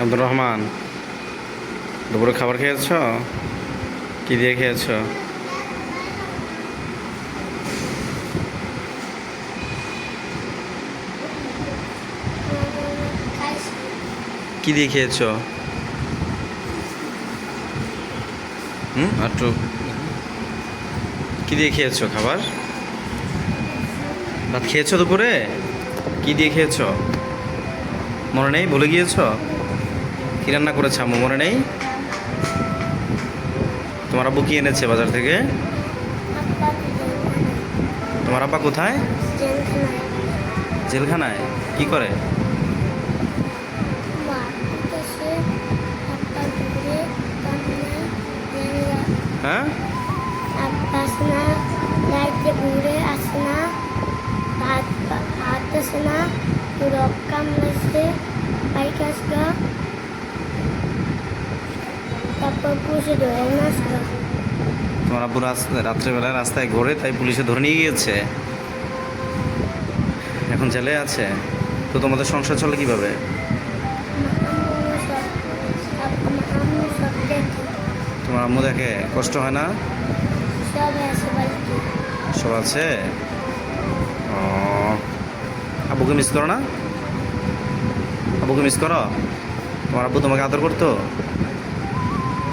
আব্দুর রহমান, দুপুরে খাবার খেয়েছ? কি দিয়ে খেয়েছ? কি দিয়ে খেয়েছ? একটু কি দিয়ে খেয়েছো খাবার? ভাত খেয়েছো দুপুরে? কি দিয়ে খেয়েছো মনে নেই? ভুলে গিয়েছো? কি রান্না করেছে আম্মু মনে নেই? তোমার আব্বু কি এনেছে বাজার থেকে? তোমার আব্বা কোথায়? জেলখানায়। কি করে? হ্যাঁ, ঘুরে আসে না, ভাত আসে না, রক্কাম লাগছে, বাইক আসলো, তারপর পুষে ধরে আসলো। তোমার আব্বু রাত্রেবেলায় রাস্তায় ঘোরে, তাই পুলিশে ধরে নিয়ে গিয়েছে। এখন জেলে আছে। তো তোমাদের সংসার চলে কিভাবে? তোমার আম্মু দেখে? কষ্ট হয় না? সব আছে বাড়িতে। সব আছে। ও, আব্বুকে মিস করো না? আব্বুকে মিস করো? তোমার আব্বু তোমাকে আদর করতো?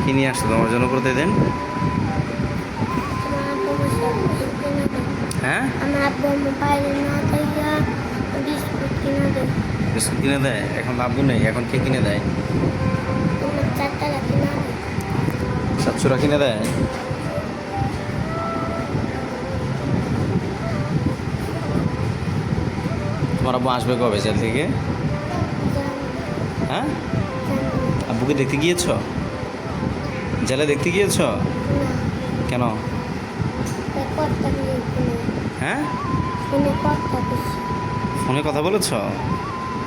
কি নিয়ে আসতো তোমার জন্য প্রতিদিন? হ্যাঁ, আমার আব্বু মোবাইলে না দেখা বিস্কুট কিনে দেয়। বিস্কুট কিনে দেয়? এখন আব্বু নেই, এখন কে কিনে দেয়? তোমার 4 টাকা কিনে দেয়। সাতশোরা কিনে দেয়? তোমার আব্বু আসবে কবে জেল থেকে? হ্যাঁ, আব্বুকে দেখতে গিয়েছ? জেলে দেখতে গিয়েছ? কেন? হ্যাঁ, ফোনে কথা বলেছ?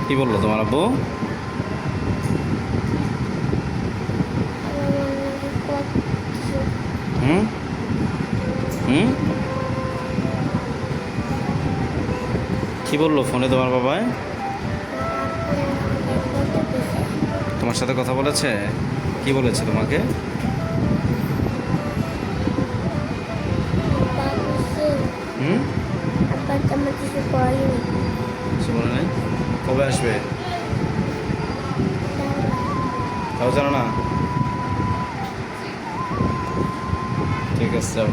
কি বললো তোমার আব্বু? হুম হুম কি বললো ফোনে তোমার বাবাই? তোমার সাথে কথা বলেছে? কি বলেছে তোমাকে? হুম, কিছু বলে নাই? কবে আসবে তাও জানো না? ঠিক আছে, যাও।